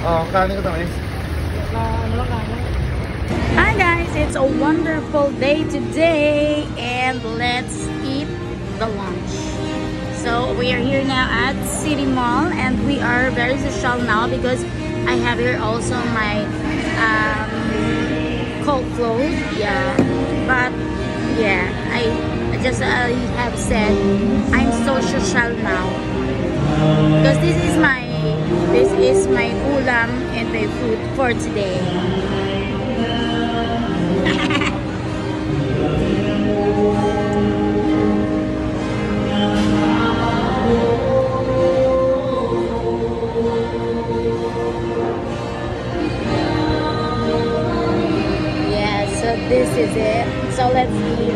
Oh, kanin ko tayo. Hi guys, it's a wonderful day today and let's eat the lunch. So we are here now at City Mall and we are very social now because I have here also my cold clothes. Yeah, but yeah, I have said I'm so social now because this is my ulam and my food for today. Yeah, so this is it. So let's eat.